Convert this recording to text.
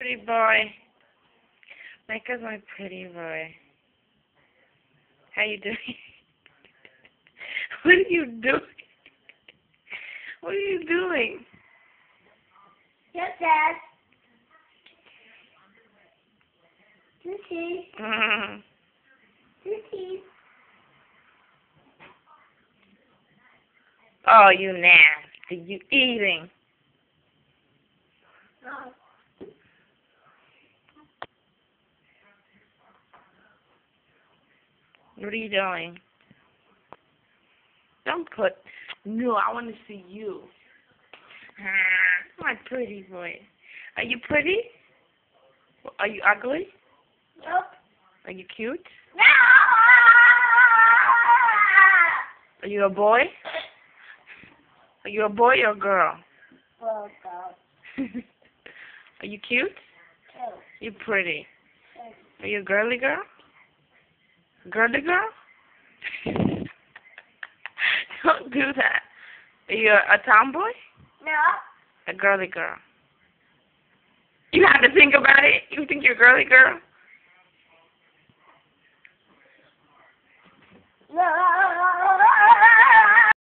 pretty boy. Micah's my pretty boy. How you doing? What are you doing? What are you doing? Yes, Dad. Sushi. Sushi. Oh, you nasty. You eating. Oh. What are you doing? Don't put... No, I want to see you. My pretty boy. Are you pretty? Are you ugly? Nope. Are you cute? No! Are you a boy? Are you a boy or a girl? Oh, God. Are you cute? Oh. You pretty. Are you a girly girl? Girly girl? Don't do that. Are you a tomboy? No. A girly girl? You have to think about it. You think you're a girly girl? No.